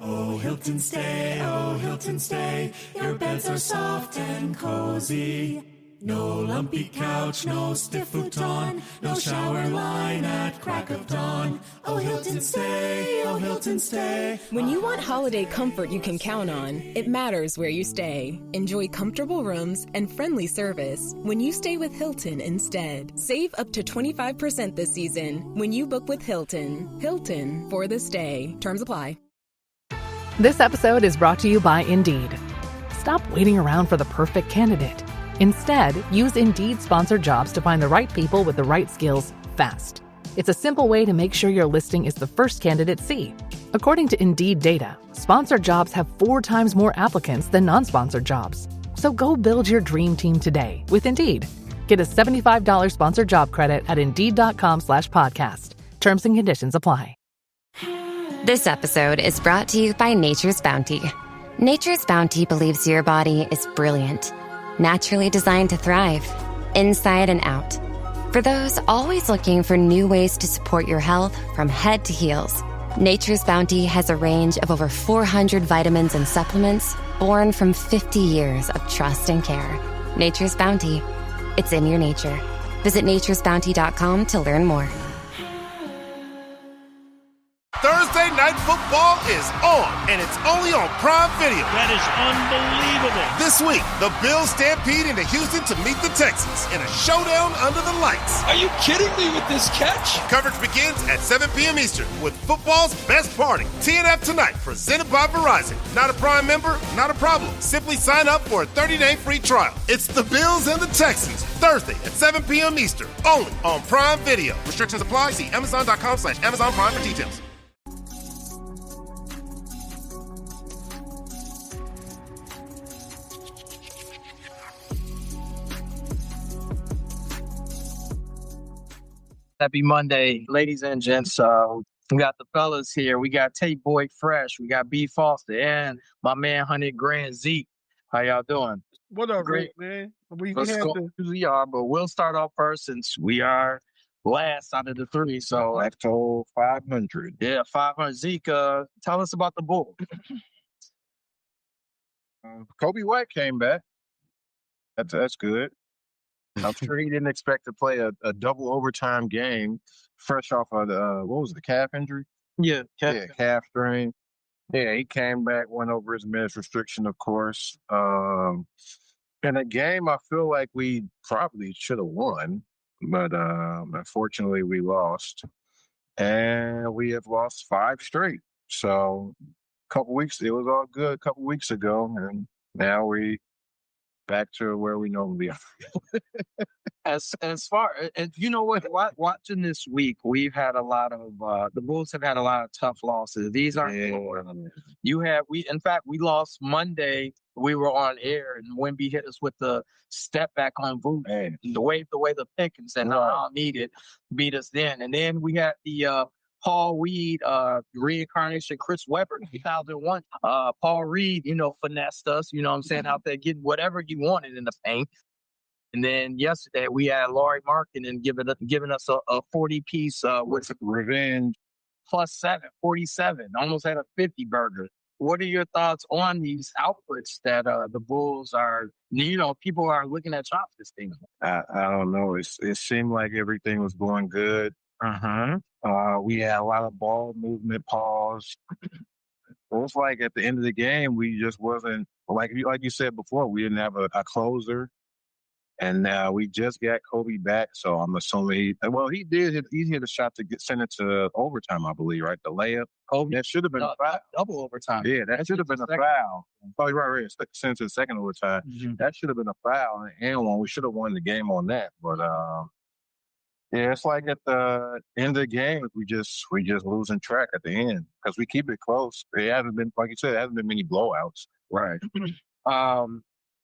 Oh, Hilton stay, your beds are soft and cozy. No lumpy couch, no stiff futon, no shower line at crack of dawn. Oh, Hilton stay. When you want holiday comfort you can count on, it matters where you stay. Enjoy comfortable rooms and friendly service when you stay with Hilton instead. Save up to 25% this season when you book with Hilton. Hilton for the stay. Terms apply. This episode is brought to you by Indeed. Stop waiting around for the perfect candidate. Instead, use Indeed sponsored jobs to find the right people with the right skills fast. It's a simple way to make sure your listing is the first candidates see. According to Indeed data, sponsored jobs have 4 times more applicants than non-sponsored jobs. So go build your dream team today with Indeed. Get a $75 sponsored job credit at Indeed.com/podcast. Terms and conditions apply. This episode is brought to you by Nature's Bounty. Nature's Bounty believes your body is brilliant, naturally designed to thrive, inside and out. For those always looking for new ways to support your health from head to heels, Nature's Bounty has a range of over 400 vitamins and supplements born from 50 years of trust and care. Nature's Bounty. It's in your nature. Visit naturesbounty.com to learn more. Thursday Night Football is on, and it's only on Prime Video. That is unbelievable. This week, the Bills stampede into Houston to meet the Texans in a showdown under the lights. Are you kidding me with this catch? Coverage begins at 7 p.m. Eastern with football's best party. TNF Tonight, presented by Verizon. Not a Prime member? Not a problem. Simply sign up for a 30-day free trial. It's the Bills and the Texans, Thursday at 7 p.m. Eastern, only on Prime Video. Restrictions apply. See Amazon.com/Amazon Prime for details. Happy Monday, ladies and gents. We got the fellas here. We got Tate Boy Fresh. We got B Foster and my man 100 Grand Zeke. How y'all doing? What up, Great, man? We are, but we'll start off first since we are last out of the 3. So Lacto 500. Yeah, 500. Zeke, tell us about the Bull. Kobe White came back. That's good. I'm sure he didn't expect to play a double overtime game fresh off of the calf injury? Yeah, calf strain. Yeah, he came back, went over his minutes restriction, of course. In a game I feel like we probably should have won, but unfortunately we lost. And we have lost 5 straight. So it was all good a couple weeks ago, and now we back to where we normally are. As far as you know, watching this week, we've had a lot of the Bulls have had a lot of tough losses. These aren't in fact we lost Monday. We were on air and Wemby hit us with the step back on Vooch. The way the pick and said, "No, I don't need it." Beat us then, and then we had the Paul Reed, reincarnation, Chris Webber, 2001. Paul Reed, finessed us, what I'm saying, out there getting whatever he wanted in the paint. And then yesterday we had Laurie Markkinen giving us a 40-piece with revenge +7, 47, almost had a 50 burger. What are your thoughts on these outputs that the Bulls are, people are looking at chop this thing? I don't know. It seemed like everything was going good. We had a lot of ball movement, pause. It was like at the end of the game, we just wasn't, like you said before, we didn't have a closer. And we just got Kobe back, so I'm assuming he hit a shot to send it to overtime, I believe, right? The layup. Kobe, that should have been a foul. Double overtime. Yeah, that should have been a foul. Oh, you're right. Sent to the second overtime. Mm-hmm. That should have been a foul and one. We should have won the game on that, but yeah, it's like at the end of the game, we just losing track at the end because we keep it close. It hasn't been, like you said, it hasn't been many blowouts. Right.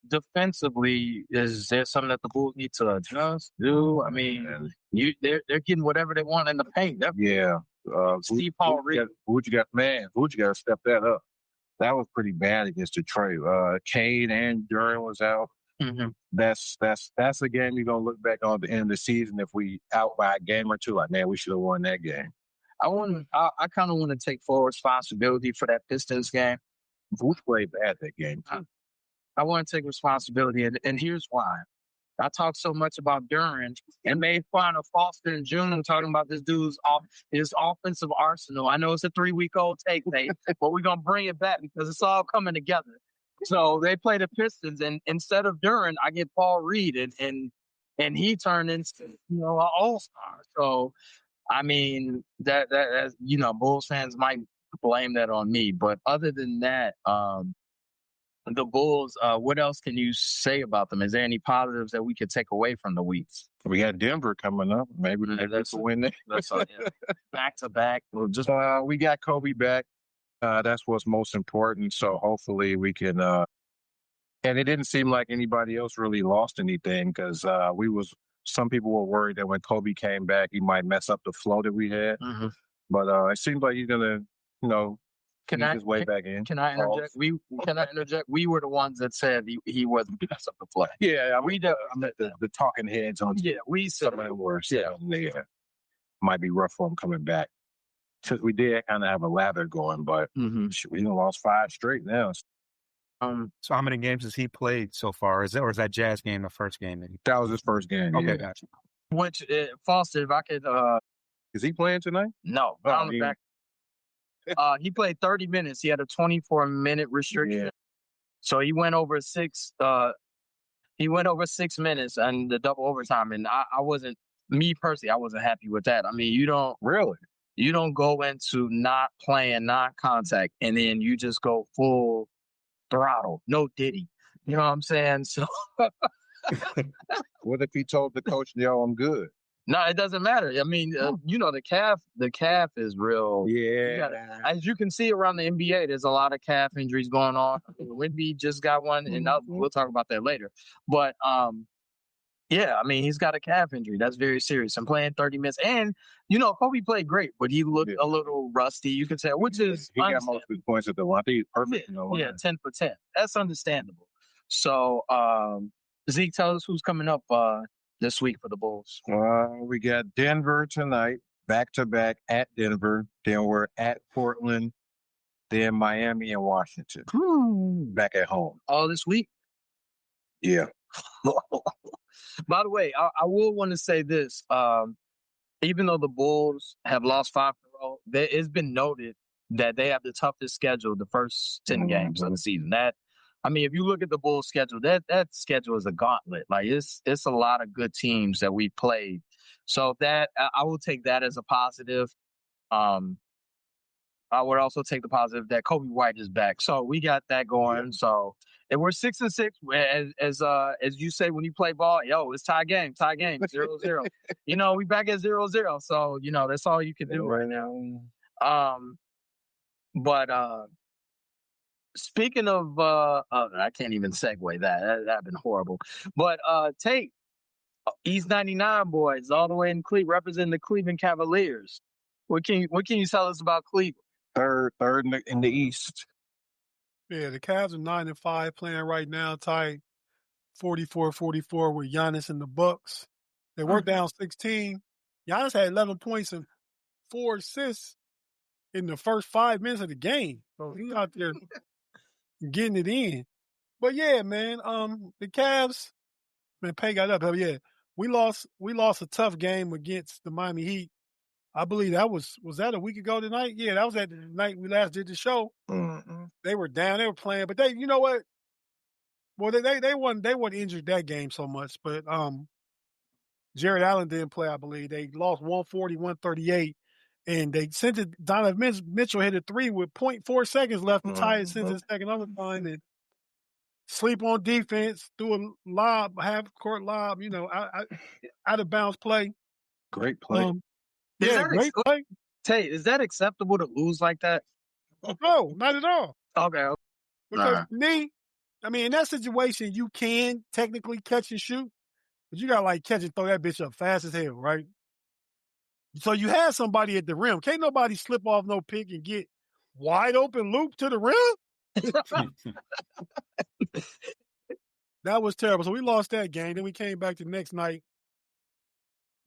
Defensively, is there something that the Bulls need to adjust, do? I mean, they're getting whatever they want in the paint. Yeah. Steve Paul Reed. Vooch got to step that up. That was pretty bad against Detroit. Cade and Duran was out. Mm-hmm. That's a game you're gonna look back on at the end of the season if we out by a game or two. Like, man, we should have won that game. I kind of want to take full responsibility for that Pistons game. Booth played bad that game too. I want to take responsibility, and here's why. I talked so much about Duran and made fun of Foster and June talking about this dude's his offensive arsenal. I know it's a 3-week-old take, but we're gonna bring it back because it's all coming together. So they play the Pistons, and instead of Duran, I get Paul Reed, and he turned into an all-star. So I mean that Bulls fans might blame that on me, but other than that, the Bulls, what else can you say about them? Is there any positives that we could take away from the weeks? We got Denver coming up. Maybe that's a win there. That's back to back. Well, just we got Kobe back. That's what's most important. So hopefully we can. And it didn't seem like anybody else really lost anything because some people were worried that when Kobe came back, he might mess up the flow that we had. Mm-hmm. But it seems like he's gonna, his way back in. Can I interject? We were the ones that said he wasn't mess up the play. Yeah, the talking heads on. Yeah, we said some of the worst. Yeah, might be rough for him coming back. Because we did kind of have a lather going, but we lost 5 straight now. So how many games has he played so far? Or is that Jazz game the first game? That was his first game. Okay, yeah. gotcha. Which Foster, if I could, is he playing tonight? No, back. He played 30 minutes. He had a 24-minute restriction, so he went over 6. He went over 6 minutes and the double overtime, and I wasn't. Me personally, I wasn't happy with that. I mean, you don't go into not playing, non-contact, and then you just go full throttle, no Diddy. You know what I'm saying? So, what if he told the coach, "Yo, I'm good"? No, it doesn't matter. I mean, the calf is real. Yeah. As you can see around the NBA, there's a lot of calf injuries going on. Whitby just got one, and we'll talk about that later. But, I mean, he's got a calf injury. That's very serious. And playing 30 minutes. And, Kobe played great, but he looked a little rusty, you could tell, which is he got most of his points at the line. I think he's perfect. 10 for 10. That's understandable. So, Zeke, tell us who's coming up this week for the Bulls. We got Denver tonight, back-to-back at Denver. Then we're at Portland. Then Miami and Washington. Back at home. All this week? Yeah. By the way, I will want to say this. Even though the Bulls have lost 5 in a row, it's been noted that they have the toughest schedule the first 10 games of the season. If you look at the Bulls' schedule, that schedule is a gauntlet. Like it's a lot of good teams that we played. So that I will take that as a positive. I would also take the positive that Kobe White is back. So we got that going. Yeah. So and we're 6-6. As you say when you play ball, it's tie game, 0-0. We back at 0-0. So that's all you can do right now. But speaking of, I can't even segue that. That'd been horrible. But Tate, East 99 boys, all the way in Cleveland, representing the Cleveland Cavaliers. What can you tell us about Cleveland? Third in the East. Yeah, the Cavs are 9-5 playing right now, tied 44-44 with Giannis and the Bucks. They were down 16. Giannis had 11 points and 4 assists in the first 5 minutes of the game. So he's out there getting it in. But yeah, man, the Cavs, man, Pay got up. Yeah, we lost a tough game against the Miami Heat. I believe that was that a week ago tonight? Yeah, that was at the night we last did the show. Mm-hmm. They were down, they were playing, but you know what? Well, they weren't injured that game so much, but Jared Allen didn't play, I believe. They lost 140-138, and they sent it. Donovan Mitchell hit a 3 with 0.4 seconds left to tie it since his second overtime, and sleep on defense, threw a lob, half-court lob, out of bounds play. Great play. Great play. Tate, is that acceptable to lose like that? No, not at all. Okay. Because in that situation, you can technically catch and shoot, but you got to catch and throw that bitch up fast as hell, right? So you had somebody at the rim. Can't nobody slip off no pick and get wide open loop to the rim. That was terrible. So we lost that game. Then we came back the next night.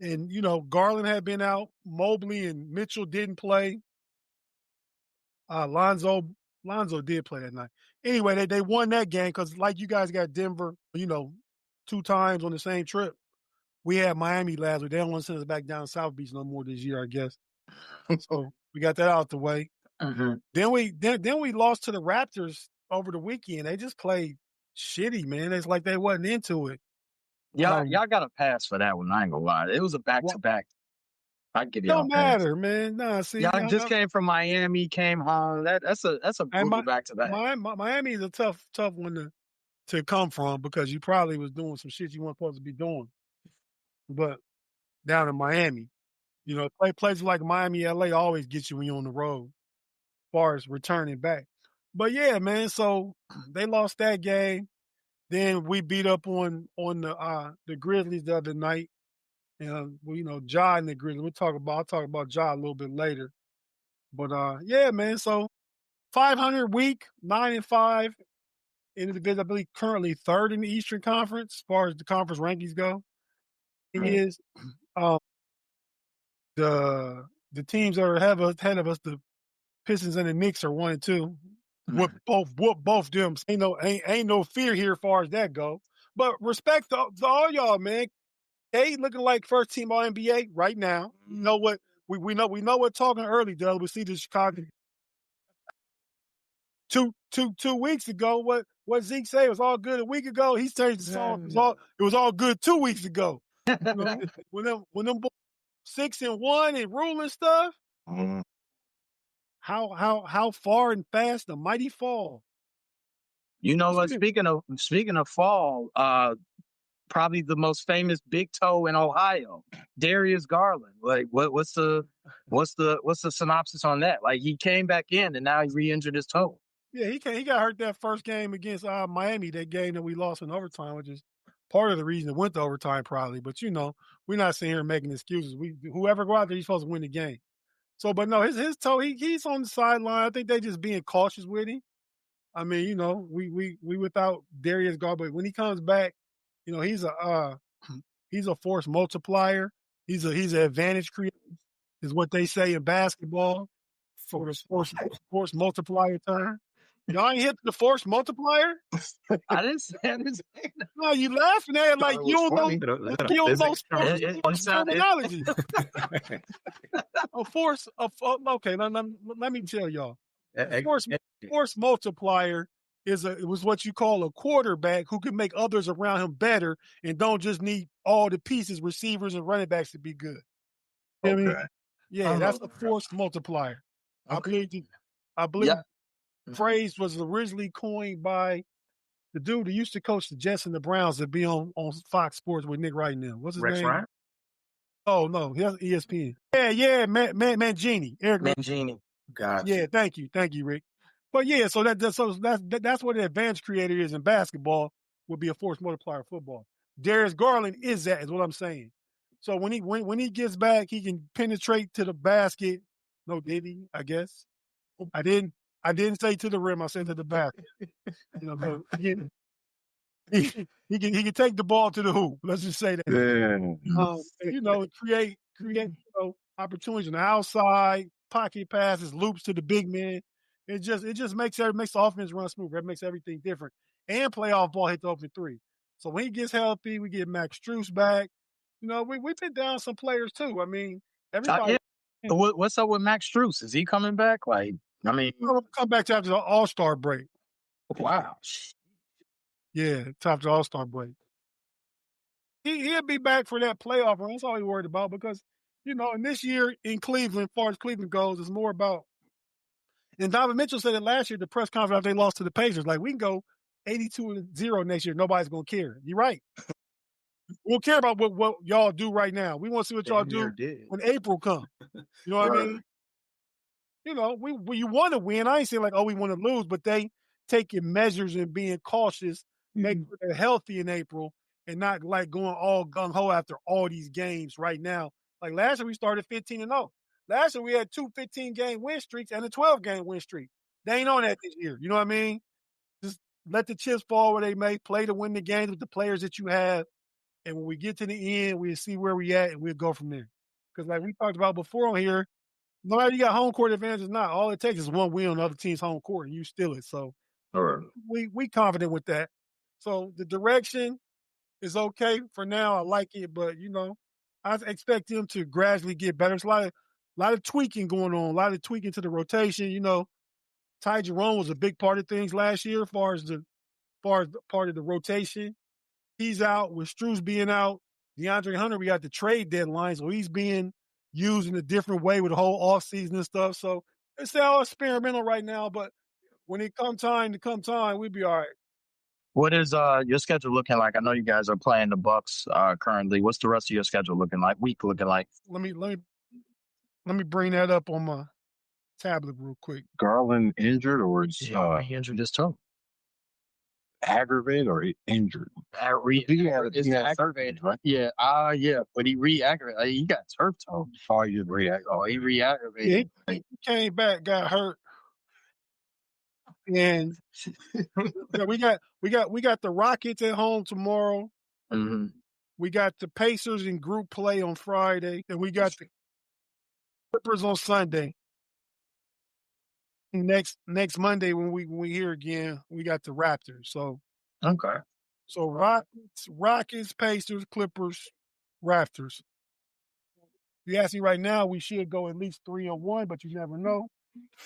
And, Garland had been out. Mobley and Mitchell didn't play. Lonzo did play that night. Anyway, they won that game because, like you guys got Denver, 2 times on the same trip. We had Miami last week. They don't want to send us back down South Beach no more this year, I guess. So we got that out the way. Mm-hmm. Then we lost to the Raptors over the weekend. They just played shitty, man. It's like they wasn't into it. Y'all got a pass for that one. I ain't gonna lie. It was a back-to-back. I give y'all. Don't matter, man. Nah, see, y'all just came from Miami, came home. That's a brutal back-to-back. Miami is a tough one to come from because you probably was doing some shit you weren't supposed to be doing. But down in Miami, places like Miami, LA always get you when you're on the road, as far as returning back. But yeah, man. So they lost that game. Then we beat up on the Grizzlies the other night. And Ja and the Grizzlies. I'll talk about Ja a little bit later. But yeah, man. So 500 week, 9-5 in the division. I believe currently 3rd in the Eastern Conference as far as the conference rankings go. It is the teams that are ahead of us, the Pistons and the Knicks are 1 and 2. Whoop both them. Ain't no fear here as far as that go. But respect to all y'all, man. They looking like first team All NBA right now. You know what? We know what talking early, Doug. We see the Chicago 2 weeks ago. What Zeke said was all good a week ago. He changed the song. It was all good 2 weeks ago. When them boys 6-1 and ruling stuff. How far and fast the mighty fall. You know what? Speaking of fall, probably the most famous big toe in Ohio, Darius Garland. Like, what's the synopsis on that? Like, he came back in and now he re-injured his toe. Yeah, he got hurt that first game against Miami, that game that we lost in overtime, which is part of the reason it went to overtime probably. But we're not sitting here making excuses. Whoever go out there, he's supposed to win the game. So, but no, his toe, he's on the sideline. I think they just being cautious with him. I mean, we without Darius Garland, but when he comes back, he's a force multiplier. He's an advantage creator, is what they say in basketball. Force multiplier time. Y'all ain't hit the force multiplier? I didn't say that. No, you laughing at it like you don't know sports terminology. Okay, let me tell y'all. Force multiplier was what you call a quarterback who can make others around him better and don't just need all the pieces, receivers and running backs to be good. You know what I mean? Yeah, that's a force multiplier. Okay. I believe the phrase was originally coined by the dude who used to coach the Jets and the Browns that be on Fox Sports with Nick right now. What's his name? Ryan? Oh no, he has ESPN. Yeah, Mangini. Eric Mangini. Gotcha. Yeah, thank you, Rick. But yeah, so that's what an advantage creator is in basketball. Would be a force multiplier in football. Darius Garland is that, is what I'm saying. So when he gets back, he can penetrate to the basket. No, did he? I guess I didn't say to the rim. I said to the basket. He can take the ball to the hoop. Let's just say that. Create opportunities on the outside, pocket passes, loops to the big man. It just makes the offense run smooth. It makes everything different. And playoff ball hit the open three. So when he gets healthy, we get Max Strus back. We've been down some players too. I mean, everybody. What's up with Max Strus? Is he coming back? He'll come back after the All-Star break. Wow. Yeah, after the All-Star break. He'll be back for that playoff run. That's all he's worried about because, and this year in Cleveland, as far as Cleveland goes, it's more about. And Donovan Mitchell said it last year at the press conference after they lost to the Pacers. Like, we can go 82-0 next year. Nobody's going to care. You're right. We'll care about what y'all do right now. We want to see what y'all do when April comes. You know what I mean? You want to win. I ain't saying like, we want to lose, but they taking measures and being cautious, making sure they're healthy in April and not like going all gung-ho after all these games right now. Like last year we started 15-0. Last year we had 2 15-game win streaks and a 12-game win streak. They ain't on that this year. You know what I mean? Just let the chips fall where they may. Play to win the games with the players that you have. And when we get to the end, we'll see where we at and we'll go from there. Because like we talked about before on here, no matter you got home court advantage or not, all it takes is one win on the other team's home court and you steal it. So we confident with that. So the direction is okay for now. I like it, but I expect them to gradually get better. It's a lot of tweaking going on, a lot of tweaking to the rotation. Ty Jerome was a big part of things last year, as far as part of the rotation. He's out with Struz being out. DeAndre Hunter, we got the trade deadline, so he's being used in a different way with the whole offseason and stuff. So it's all experimental right now, but when it come time, we'll be all right. What is your schedule looking like? I know you guys are playing the Bucks currently. What's the rest of your schedule looking like? Week looking like? Let me bring that up on my tablet real quick. Garland injured or is he injured his toe? Aggravated or injured? He had aggravated, right? Yeah, but he re-aggravated. He got turf toe. Oh, he re-aggravated. Oh, he re-aggravated. Yeah, he came back, got hurt, and we got the Rockets at home tomorrow. Mm-hmm. We got the Pacers in group play on Friday, and we got the Clippers on Sunday. Next Monday when we hear again, we got the Raptors. So okay. So Rockets, Pacers, Clippers, Raptors. If you ask me right now, we should go at least 3-1, but you never know.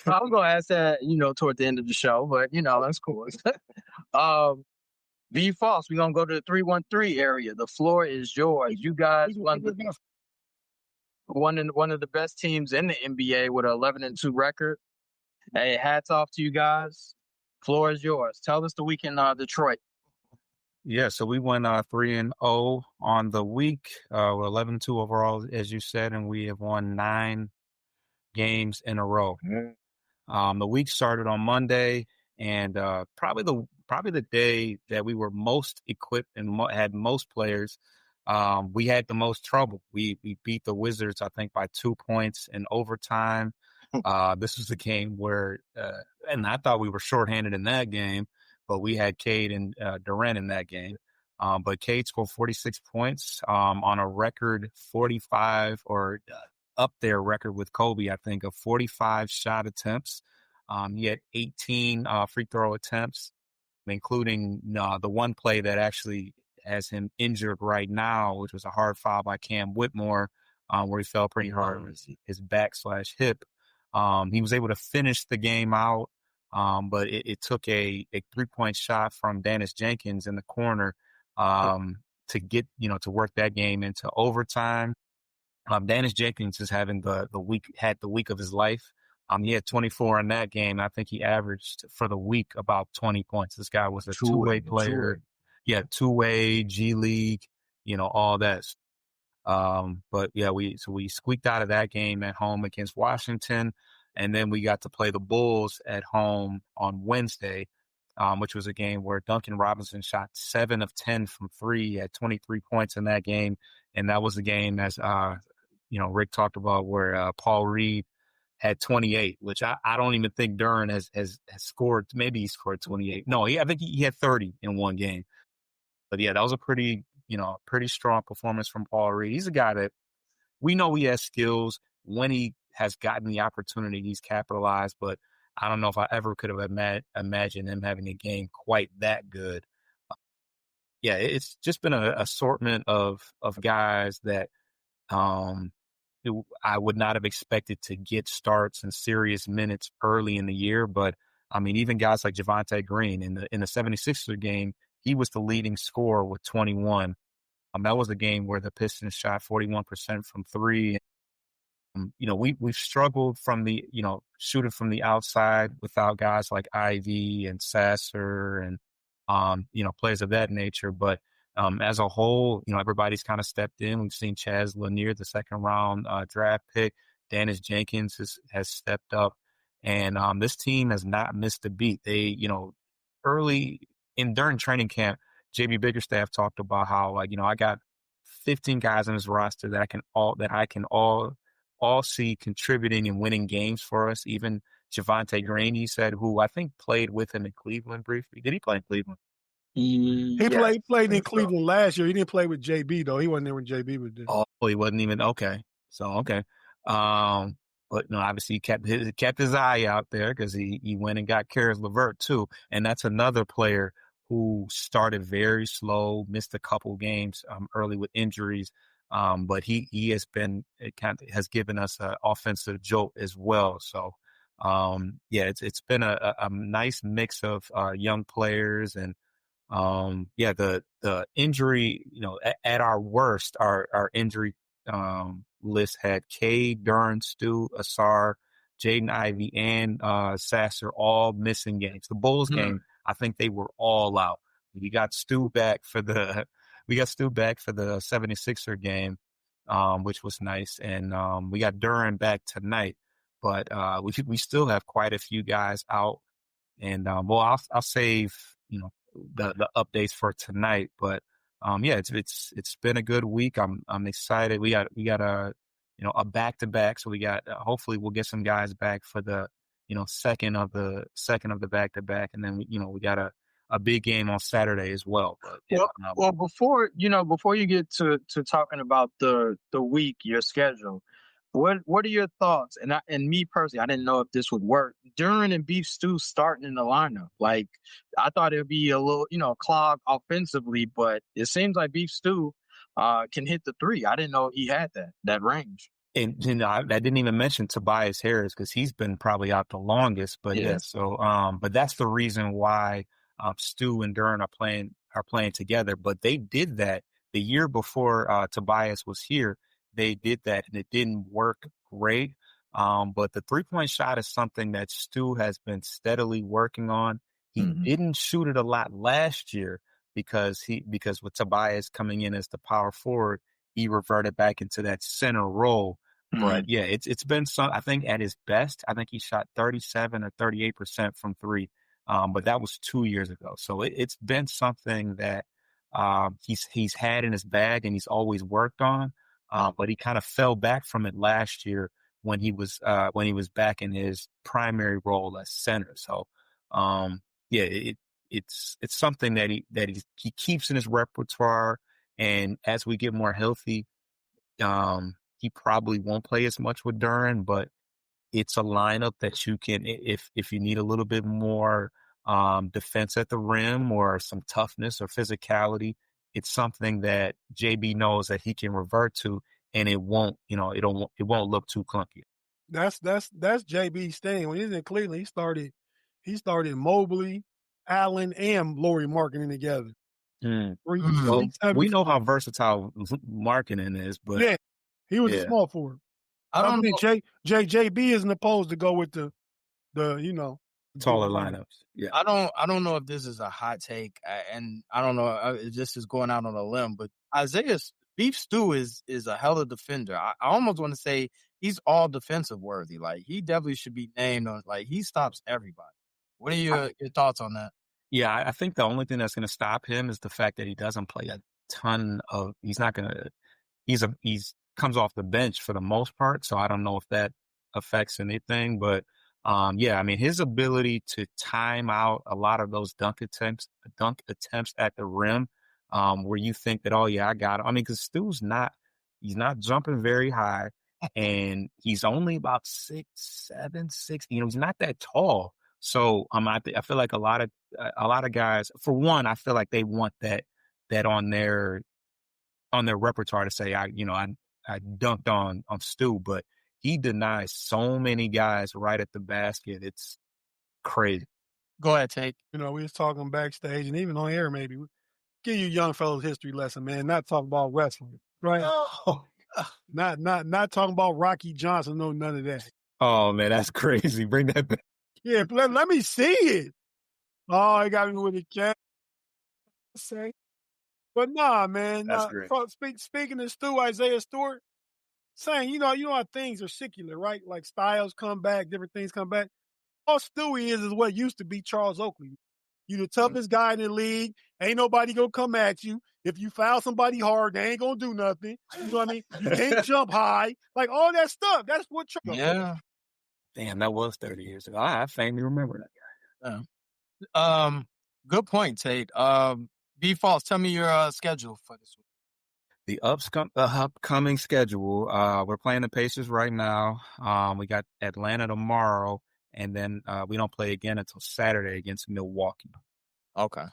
I was gonna ask that, toward the end of the show, but that's cool. Be false. We're gonna go to the 313 area. The floor is yours. You guys one of the best teams in the NBA with an 11-2 record. Hey, hats off to you guys. Floor is yours. Tell us the week in Detroit. Yeah, so we went 3-0 on the week. We're 11-2 overall, as you said, and we have won 9 games in a row. The week started on Monday, and probably the day that we were most equipped and had most players. We had the most trouble. We beat the Wizards, I think, by 2 points in overtime. This was the game where, and I thought we were shorthanded in that game, but we had Cade and Durant in that game. But Cade scored 46 points on a record 45 or up there record with Kobe, I think, of 45 shot attempts. He had 18 free throw attempts, including the one play that actually has him injured right now, which was a hard foul by Cam Whitmore, where he fell pretty hard on his back/hip. He was able to finish the game out, but it took a 3-point shot from Dennis Jenkins in the corner to get, to work that game into overtime. Dennis Jenkins is having the week of his life. He had 24 in that game. I think he averaged for the week about 20 points. This guy was a two-way player. Yeah, two-way, G League, all that. But yeah, we squeaked out of that game at home against Washington. And then we got to play the Bulls at home on Wednesday, which was a game where Duncan Robinson shot 7 of 10 from 3. He had 23 points in that game. And that was the game, as Rick talked about, where Paul Reed had 28, which I don't even think Duran has scored. Maybe he scored 28. No, I think he had 30 in one game. But yeah, that was a pretty strong performance from Paul Reed. He's a guy that we know he has skills. When he has gotten the opportunity, he's capitalized. But I don't know if I ever could have imagined him having a game quite that good. Yeah, it's just been an assortment of guys that I would not have expected to get starts and serious minutes early in the year. But I mean, even guys like Javonte Green in the 76er game, he was the leading scorer with 21. That was a game where the Pistons shot 41% from 3. We've struggled from the, shooting from the outside without guys like Ivy and Sasser and, players of that nature. But as a whole, everybody's kind of stepped in. We've seen Chaz Lanier, the second round draft pick. Dennis Jenkins has stepped up. And this team has not missed a beat. They, during training camp, JB Biggerstaff talked about how, I got 15 guys on this roster that I can all see contributing and winning games for us. Even Javonte Green, he said, who I think played with him in Cleveland briefly. Did he play in Cleveland? He played in Cleveland last year. He didn't play with JB though. He wasn't there when JB was there. Oh, he wasn't even okay. So okay. But no, obviously he kept his eye out there because he went and got Karis LeVert too, and that's another player who started very slow, missed a couple games early with injuries. But he has been has given us an offensive jolt as well. So yeah, it's been a nice mix of young players and the injury, at our worst, our injury list had Cade, Duran, Stu, Asar, Jaden Ivey, and Sasser all missing games. The Bulls game, I think they were all out. We got Stu back for the 76er game, which was nice, and we got Duran back tonight. But we still have quite a few guys out, and I'll save the updates for tonight. But yeah, it's been a good week. I'm excited. We got a back-to-back, so we got hopefully we'll get some guys back for the second of the back-to-back, and then we got a big game on Saturday as well. But, before you get to talking about the week, your schedule, what are your thoughts? And me personally, I didn't know if this would work. Duran and Beef Stew starting in the lineup. Like, I thought it'd be a little, clog offensively, but it seems like Beef Stew can hit the three. I didn't know he had that range. And I didn't even mention Tobias Harris because he's been probably out the longest. But but that's the reason why Stu and Duran are playing together. But they did that the year before Tobias was here. They did that and it didn't work great. But the 3-point shot is something that Stu has been steadily working on. He didn't shoot it a lot last year because with Tobias coming in as the power forward, he reverted back into that center role. But yeah, it's been I think at his best, I think he shot 37 or 38% from three. But that was 2 years ago. So it's been something that he's had in his bag and he's always worked on. But he kind of fell back from it last year when he was back in his primary role as center. So, it's something that he keeps in his repertoire. And as we get more healthy, he probably won't play as much with Duran, but it's a lineup that you can, if you need a little bit more defense at the rim or some toughness or physicality, it's something that JB knows that he can revert to, and it won't look too clunky. That's JB's thing. When he was in Cleveland, he started Mobley, Allen, and Lauri Markkanen together. Well, we know how versatile Markkanen is, but yeah, he was a small forward. I don't think JB isn't opposed to go with the taller lineups. Yeah, I don't know if this is a hot take, and I don't know if this is going out on a limb, but Isaiah's Beef Stew is a hell of a defender. I almost want to say he's all defensive worthy. Like, he definitely should be named on. Like, he stops everybody. What are your thoughts on that? Yeah, I think the only thing that's going to stop him is the fact that he doesn't play a ton of. He's not going to. He's comes off the bench for the most part, so I don't know if that affects anything, but. I mean, his ability to time out a lot of those dunk attempts at the rim, where you think that, oh yeah, I got it. I mean, because Stu's he's not jumping very high, and he's only about 6'7", 6. He's not that tall. So I feel like a lot of guys, for one, I feel like they want that on their repertoire to say, I dunked on Stu, but he denies so many guys right at the basket. It's crazy. Go ahead, Tate. We was talking backstage and even on air, maybe. Give you young fellows history lesson, man. Not talking about wrestling, right? Oh. Not talking about Rocky Johnson. No, none of that. Oh, man, that's crazy. Bring that back. Yeah, let me see it. Oh, I got me with a cat. Say, but nah, man. That's great. Speaking of Stu, Isaiah Stewart, saying, you know how things are secular, right? Like styles come back, different things come back. All Stewie is what used to be Charles Oakley. You the toughest guy in the league. Ain't nobody gonna come at you. If you foul somebody hard, they ain't gonna do nothing. You know what I mean? You can't jump high. Like all that stuff. That's what Charles. Yeah. Damn, that was 30 years ago. I faintly remember that guy. Yeah. Good point, Tate. B Falls, tell me your schedule for this week. The upcoming schedule, we're playing the Pacers right now. We got Atlanta tomorrow, and then we don't play again until Saturday against Milwaukee. Okay.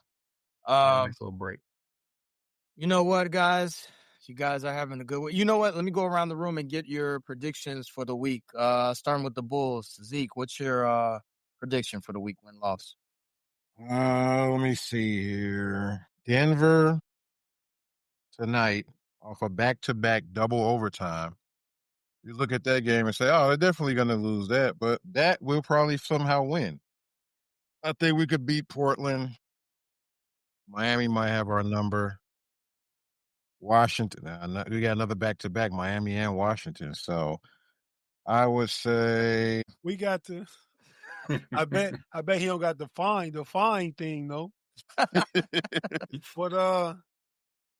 Nice little break. You know what, guys? You guys are having a good week. You know what? Let me go around the room and get your predictions for the week. Starting with the Bulls. Zeke, what's your prediction for the week win-loss? Let me see here. Denver tonight off a back-to-back double overtime. You look at that game and say, oh, they're definitely going to lose that, but that will probably somehow win. I think we could beat Portland. Miami might have our number. Washington, we got another back-to-back, Miami and Washington. So I would say we got to. I bet he don't got the fine thing though. But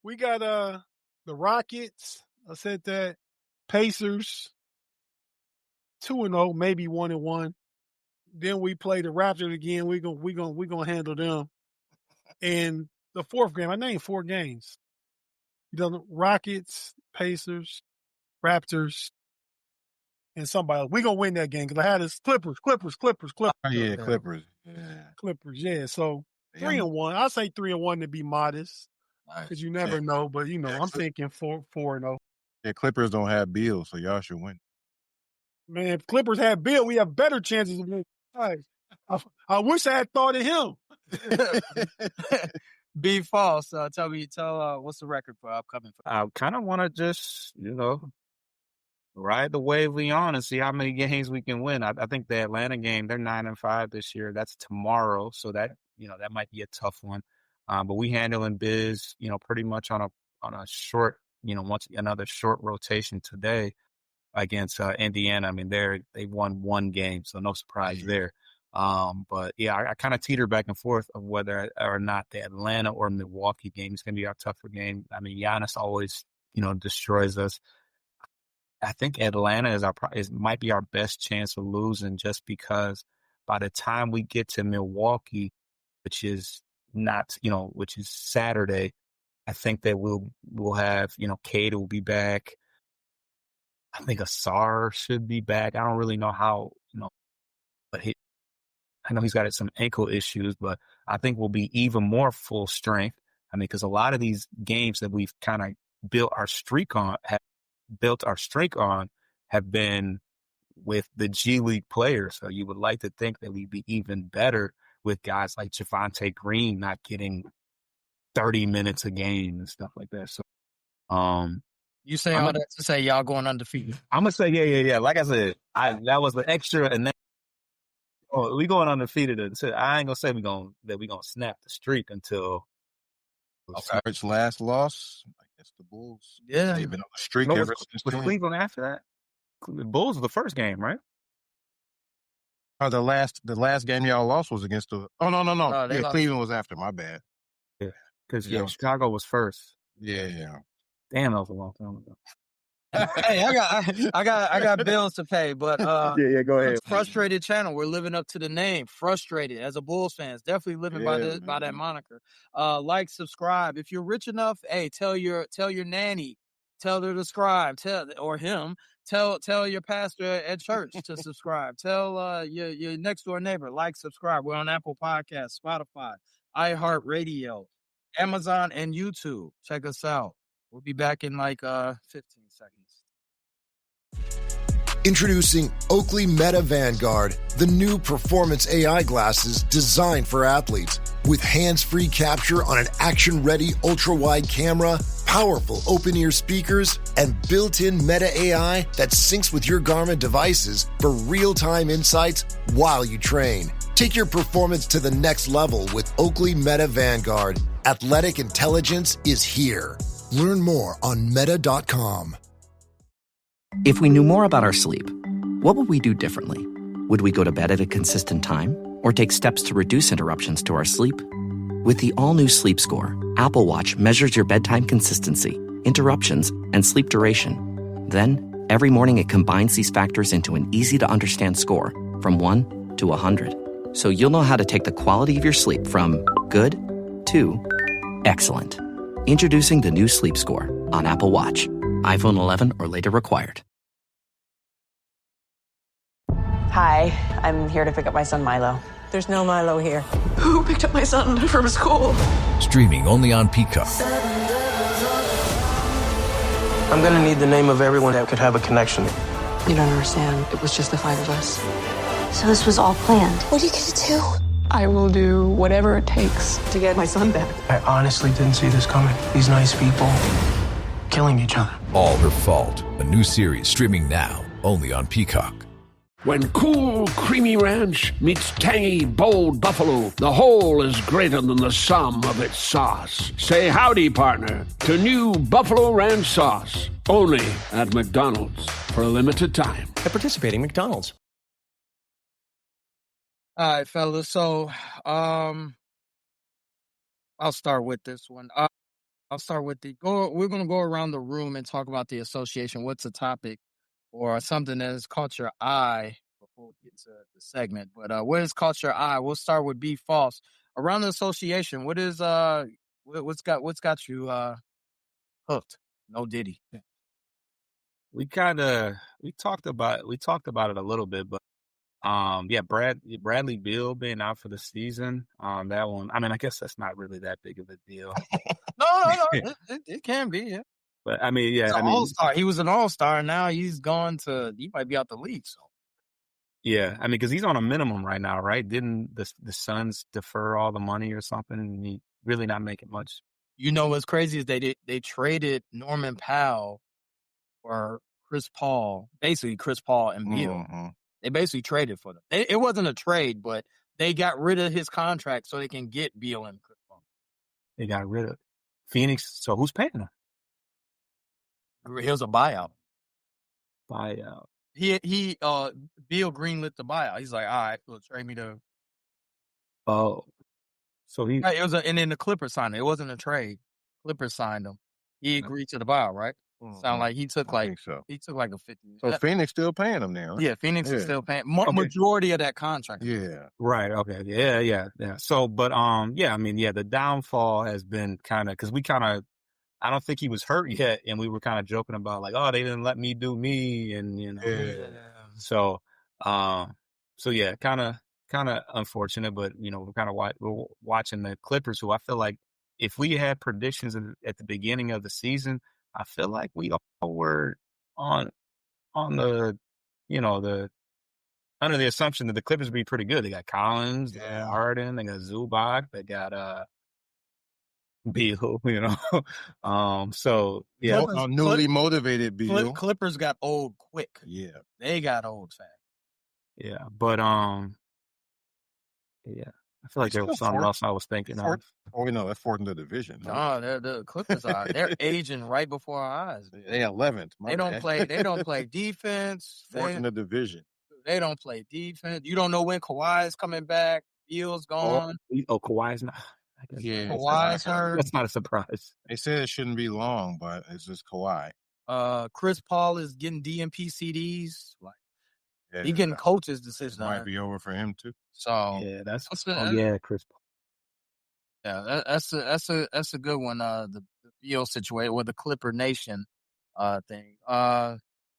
we got the Rockets. I said that. Pacers 2-0, maybe 1-1. Then we play the Raptors again. We gonna handle them. And the fourth game, I named 4 games. The Rockets, Pacers, Raptors, and somebody else. We're going to win that game because I had this Clippers. Oh, yeah, Clippers. Yeah. Clippers, yeah. So 3-1. I'll say 3-1 to be modest because you never know. But, I'm thinking 4-0. Yeah, Clippers don't have Beal, so y'all should win. Man, if Clippers had Bill, we have better chances of winning. I wish I had thought of him. Be false. Tell what's the record for upcoming? I kind of want to just, ride the wave we on and see how many games we can win. I think the Atlanta game, they're 9-5 this year. That's tomorrow, so that that might be a tough one. But we handling biz, pretty much on a short, once another short rotation today against Indiana. I mean, they won 1 game, so no surprise there. But yeah, I kind of teeter back and forth of whether or not the Atlanta or Milwaukee game is going to be our tougher game. I mean, Giannis always, destroys us. I think Atlanta might be our best chance of losing just because by the time we get to Milwaukee, which is Saturday, I think that we'll have, Cade will be back. I think Asar should be back. I don't really know how, but I know he's got some ankle issues, but I think we'll be even more full strength. I mean, because a lot of these games that we've kind of built our streak on have been with the G League players. So you would like to think that we'd be even better with guys like Javonte Green not getting 30 minutes a game and stuff like that. So, you say all that to say y'all going undefeated? I'm gonna say yeah. Like I said, that was the extra, and then we going undefeated. Until, I ain't gonna say we gonna snap the streak until. Its last loss against the Bulls. Yeah, they've been on a streak ever since. Was Cleveland after that? The Bulls were the first game, right? The last game y'all lost was against the. Oh no. Yeah, Cleveland was after. My bad. Yeah, because Chicago was first. Yeah. Damn, that was a long time ago. Hey, I got bills to pay, but yeah, go ahead. Frustrated channel. We're living up to the name. Frustrated as a Bulls fan, definitely living by that moniker. Like, subscribe if you're rich enough. Hey, tell your nanny, tell her to subscribe. Tell your pastor at church to subscribe. Tell your next door neighbor, like, subscribe. We're on Apple Podcasts, Spotify, iHeartRadio, Amazon, and YouTube. Check us out. We'll be back in 15 seconds. Introducing Oakley Meta Vanguard, the new performance AI glasses designed for athletes. With hands-free capture on an action-ready ultra-wide camera, powerful open-ear speakers, and built-in Meta AI that syncs with your Garmin devices for real-time insights while you train. Take your performance to the next level with Oakley Meta Vanguard. Athletic intelligence is here. Learn more on meta.com. If we knew more about our sleep, what would we do differently? Would we go to bed at a consistent time or take steps to reduce interruptions to our sleep? With the all-new Sleep Score, Apple Watch measures your bedtime consistency, interruptions, and sleep duration. Then, every morning it combines these factors into an easy-to-understand score from 1 to 100. So you'll know how to take the quality of your sleep from good to excellent. Introducing the new Sleep Score on Apple Watch. iPhone 11 or later required. Hi, I'm here to pick up my son Milo. There's no Milo here. Who picked up my son from school? Streaming only on Peacock. I'm gonna need the name of everyone that could have a connection. You don't understand. It was just the 5 of us. So this was all planned. What are you gonna do? I will do whatever it takes to get my son back. I honestly didn't see this coming. These nice people killing each other. All Her Fault. A new series streaming now only on Peacock. When cool, creamy ranch meets tangy, bold buffalo, the whole is greater than the sum of its sauce. Say howdy, partner, to new Buffalo Ranch sauce. Only at McDonald's for a limited time. At participating McDonald's. All right, fellas. So, I'll start with this one. I'll start with we're going to go around the room and talk about the association. What's the topic or something that has caught your eye before we get to the segment? But what has caught your eye? We'll start with B False. Around the association, what's got you hooked? No Diddy. We talked about it a little bit, but Bradley Beal being out for the season. That one, I mean, I guess that's not really that big of a deal. No, it can be, yeah. But I mean, yeah, all-star. He was an all-star. Now he might be out the league. So yeah, I mean, because he's on a minimum right now, right? Didn't the Suns defer all the money or something, and he really not making much? You know what's crazy is they traded Norman Powell for Chris Paul, basically Chris Paul and Beal. Mm-hmm. They basically traded for them. It wasn't a trade, but they got rid of his contract so they can get Beal and Chris Paul. They got rid of Phoenix. So who's paying them? It was a buyout. Buyout. Beal greenlit the buyout. He's like, all right, well, trade me to. Oh, so he. Right, and then the Clippers signed him. It wasn't a trade. Clippers signed him. He agreed to the buyout, right? Mm-hmm. Sound like he took like a 50. So Phoenix still paying him now. Yeah, Phoenix is still paying majority of that contract. Yeah. Right. Okay. Yeah. So, but yeah. I mean, yeah. The downfall has been kind of because I don't think he was hurt yet, and we were kind of joking about like, oh, they didn't let me do me, and you know. Yeah. So yeah, kind of unfortunate, but you know, we're watching the Clippers, who I feel like if we had predictions at the beginning of the season, I feel like we all were on the, you know, under the assumption that the Clippers would be pretty good. They got Collins, they got Harden, they got Zubac, they got Beal, you know. So yeah, newly motivated Beal. Clippers got old quick. Yeah, they got old fast. Yeah, but yeah. I feel like there was something else I was thinking of. Oh, no, that's fourth in the division. No, the Clippers they're aging right before our eyes. They 11th. They don't play defense. Fourth in the division. They don't play defense. You don't know when Kawhi is coming back. Beal's gone. Oh, Kawhi's not. Yeah, Kawhi's hurt. That's not a surprise. They said it shouldn't be long, but it's just Kawhi. Chris Paul is getting DNP CDs. He getting coach's decision. Might be over for him too. So yeah, Chris Paul. Yeah, that's a good one. The Beal situation with the Clipper Nation thing.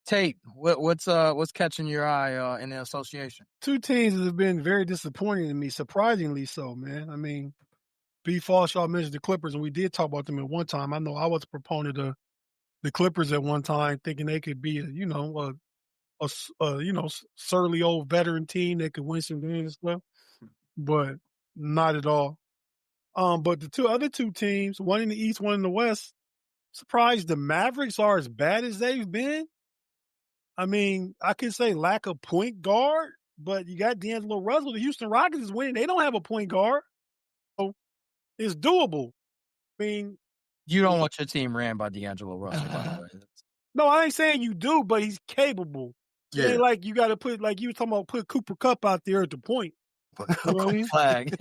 Tate, what's catching your eye in the association? Two teams that have been very disappointing to me, surprisingly so, man. I mean, B. Falls, y'all mentioned the Clippers, and we did talk about them at one time. I know I was a proponent of the Clippers at one time, thinking they could be, a surly old veteran team that could win some games and stuff, but not at all. But the other two teams, one in the East, one in the West, surprised the Mavericks are as bad as they've been. I mean, I could say lack of point guard, but you got D'Angelo Russell. The Houston Rockets is winning. They don't have a point guard. So it's doable. I mean, you don't want your team ran by D'Angelo Russell, by the way. No, I ain't saying you do, but he's capable. Yeah. It ain't like you got to put, like you were talking about, put Cooper Kupp out there at the point. Flag.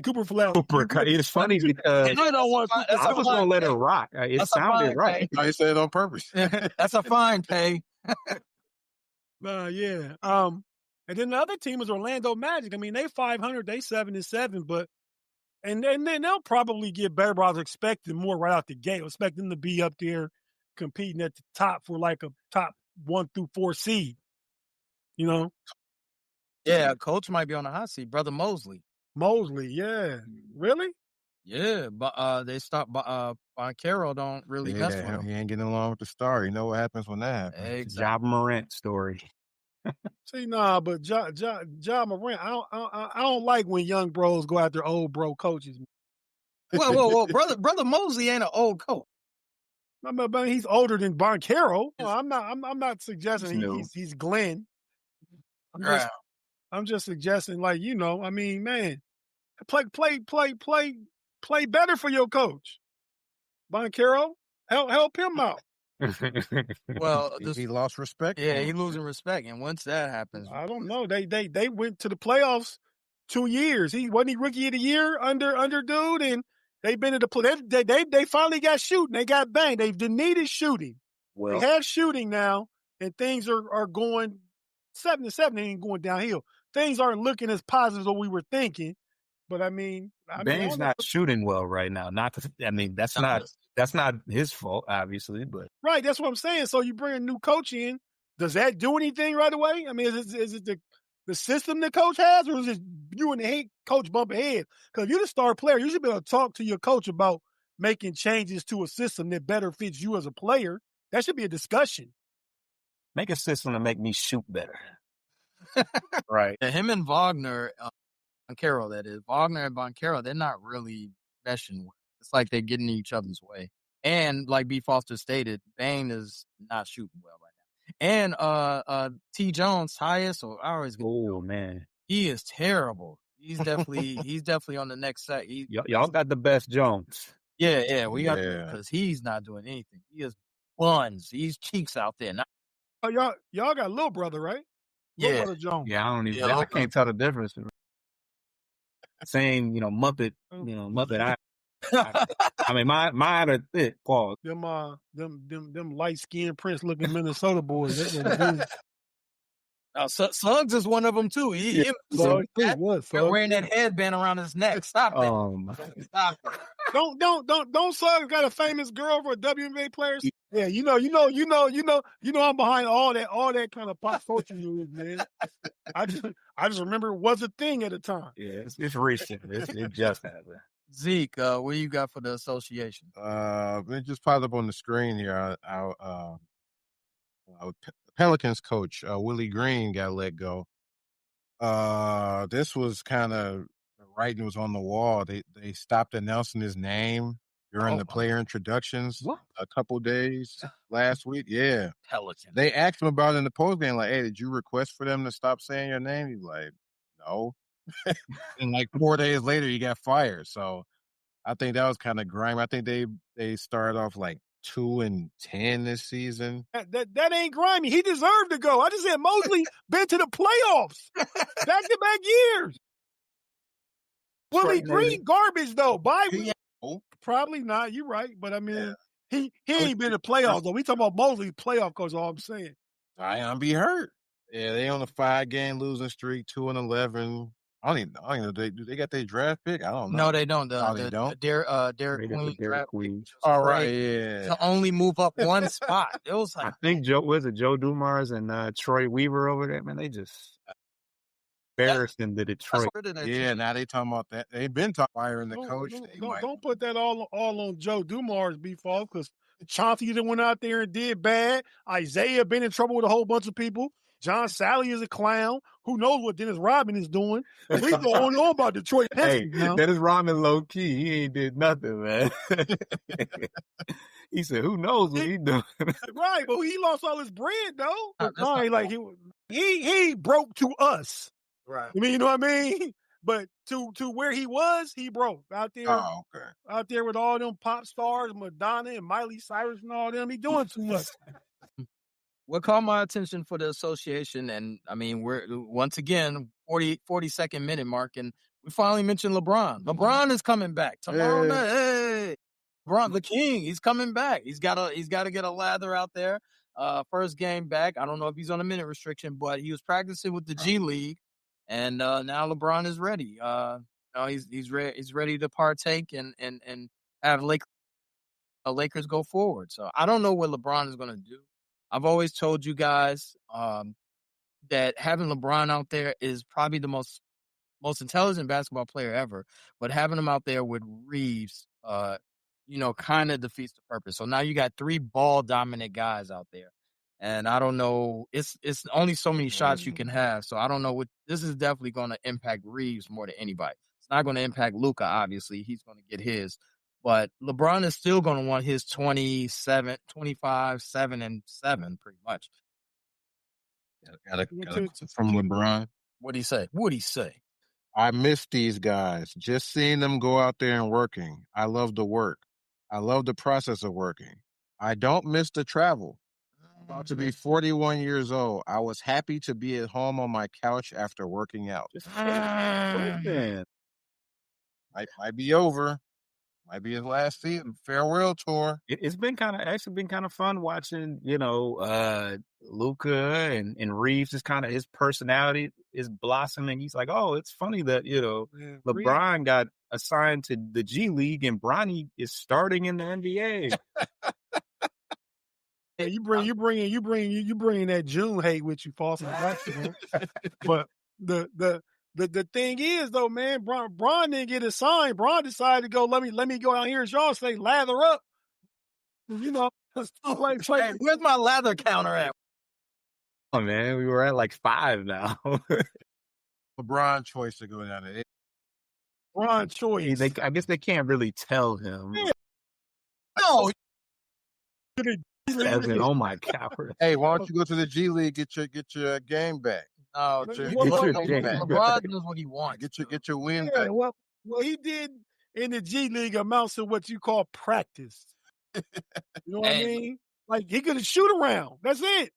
Cooper Flag. It's funny because I was going to let it rock. It sounded right. I said it on purpose. That's a fine pay. Yeah. And then the other team is Orlando Magic. I mean, they 500, they 7-7, but And then they'll probably get better, but I was expecting more right out the gate. I was expecting them to be up there competing at the top for like a top 1 through 4 seed. You know? Yeah, coach might be on the hot seat. Brother Mosley. Mosley, yeah. Really? Yeah, but they stopped. Carroll don't really mess with him. He ain't getting along with the star. You know what happens when that happens. Exactly. Job Morant story. See, nah, but Ja Morant, I don't like when young bros go after old bro coaches. Well, brother Mosley ain't an old coach. But he's older than Carroll. I'm not suggesting he's Glenn. I'm just suggesting, like, you know, I mean, man, play better for your coach. Carroll, help him out. Well, he lost respect. Yeah, he losing respect, and once that happens, I don't know. They went to the playoffs 2 years. He wasn't rookie of the year under dude, and they've been in the play. They finally got shooting. They got banged. They've needed shooting. Well, they have shooting now, and things are going 7-7. They ain't going downhill. Things aren't looking as positive as what we were thinking. But I mean, Bane's not shooting well right now. That's not his fault, obviously. But right, that's what I'm saying. So you bring a new coach in. Does that do anything right away? I mean, is it the system the coach has, or is it you and the head coach bumping heads? Because if you're the star player, you should be able to talk to your coach about making changes to a system that better fits you as a player. That should be a discussion. Make a system to make me shoot better. Right. Yeah, him and Wagner, Carroll, that is. Wagner and Carroll, they're not really meshing well. It's like they're getting in each other's way. And like B. Foster stated, Bane is not shooting well right now. And T. Jones, highest, or I always get. Oh man, he is terrible. He's definitely on the next set. Y'all got the best Jones. Yeah, we got because he's not doing anything. He is buns. He's cheeks out there. Oh, y'all got little brother, right? Little brother Jones. Yeah, I don't even. I can't tell the difference. Same, Muppet. I mean, mine are thick. Pause. Them light skinned Prince looking Minnesota boys. Suggs is one of them too. He wearing that headband around his neck. Stop it. Stop it. Don't Suggs got a famous girl for WNBA players? Yeah, you know, I'm behind all that kind of pop culture news, man. I just remember it was a thing at the time. Yeah, it's recent. It just happened. Zeke, what do you got for the association? It just popped up on the screen here. Our Pelicans coach, Willie Green, got let go. This was kind of, the writing was on the wall. They stopped announcing his name during the player introductions a couple days last week. Yeah. Pelicans. They asked him about it in the postgame, like, hey, did you request for them to stop saying your name? He's like, no. And like 4 days later, he got fired. So I think that was kind of grimy. I think they started off like 2-10 this season. That ain't grimy. He deserved to go. I just said Mosley been to the playoffs back-to-back years. Willie Green garbage though. Probably not. You're right, but I mean, he ain't been to playoffs though. We talking about Mosley playoff coach. All I'm saying. Zion be hurt. Yeah, they on a 5-game losing streak, 2-11. I don't even know. Do they got their draft pick? I don't know. No, they don't. They don't. Derek Queen. All right, yeah. To only move up one spot. It was like, I think Joe Dumars and Troy Weaver over there. Man, they just embarrassed in the Detroit. Yeah, now they talking about that. They've been firing the coach. Don't put that all on Joe Dumars' fault, because Chauncey that went out there and did bad. Isaiah been in trouble with a whole bunch of people. John Sally is a clown. Who knows what Dennis Rodman is doing? We don't know about Detroit Pistons now. Dennis Rodman low key. He ain't did nothing, man. He said, "Who knows what he doing?" Right, but he lost all his bread though. He broke to us. Right. I mean, you know what I mean? But to where he was, he broke out there. Oh, okay. Out there with all them pop stars, Madonna and Miley Cyrus and all them. He doing too much. What caught my attention for the association, and I mean, we're once again 42nd minute mark, and we finally mentioned LeBron. LeBron is coming back tomorrow night. Hey, LeBron, the king, he's coming back. He's got to get a lather out there. First game back. I don't know if he's on a minute restriction, but he was practicing with the G League, and now LeBron is ready. he's ready to partake and have Lakers go forward. So I don't know what LeBron is going to do. I've always told you guys that having LeBron out there is probably the most intelligent basketball player ever, but having him out there with Reeves, kind of defeats the purpose. So now you got 3 ball dominant guys out there. And I don't know, it's only so many shots you can have. So I don't know this is definitely going to impact Reeves more than anybody. It's not going to impact Luka, obviously. He's going to get his. But LeBron is still going to want his 25, 7, and 7, pretty much. Got from LeBron. What'd he say? I miss these guys. Just seeing them go out there and working. I love the work. I love the process of working. I don't miss the travel. I'm about to be 41 years old. I was happy to be at home on my couch after working out. Might be over. Might be his last season. Farewell tour. It's been kind of fun watching, Luka and Reeves. Is kind of his personality is blossoming. He's like, oh, it's funny that LeBron got assigned to the G League and Bronny is starting in the NBA. Yeah, you bring that June hate with you, false basketball. But the thing is though, man, Bron didn't get assigned. Bron decided to go. Let me go out here, as y'all say, lather up. Hey, where's my lather counter at? Oh man, we were at like 5 now. LeBron choice to go down there. LeBron choice. I guess they can't really tell him. Yeah. No. Oh my God. Hey, why don't you go to the G League, get your game back? No, LeBron knows what he wants. Get your win back. Well, he did in the G League amounts to what you call practice. You know what I mean? Like he could shoot around. That's it.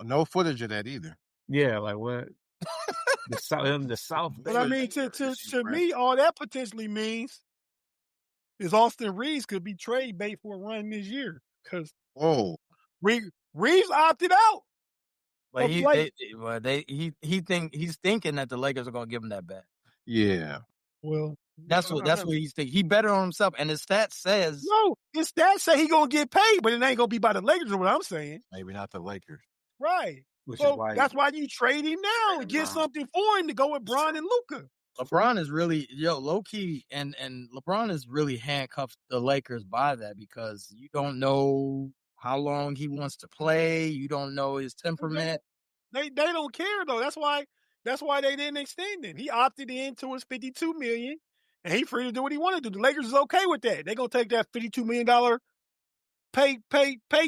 No footage of that either. Yeah, like what? the South. But I mean, to me, all that potentially means is Austin Reeves could be trade bait for a run this year because Reeves opted out. But he's thinking that the Lakers are going to give him that back. Yeah. Well, that's what he's thinking. He bet on himself, and his stats says his stats say he gonna get paid, but it ain't gonna be by the Lakers. Is what I'm saying. Maybe not the Lakers. Right. That's why you trade him now and get something for him to go with Bron and Luka. LeBron is really low key, and LeBron is really handcuffed the Lakers by that because you don't know how long he wants to play. You don't know his temperament. They don't care though. That's why they didn't extend it. He opted into his $52 million, and he free to do what he wanted to do. The Lakers is okay with that. They're gonna take that $52 million pay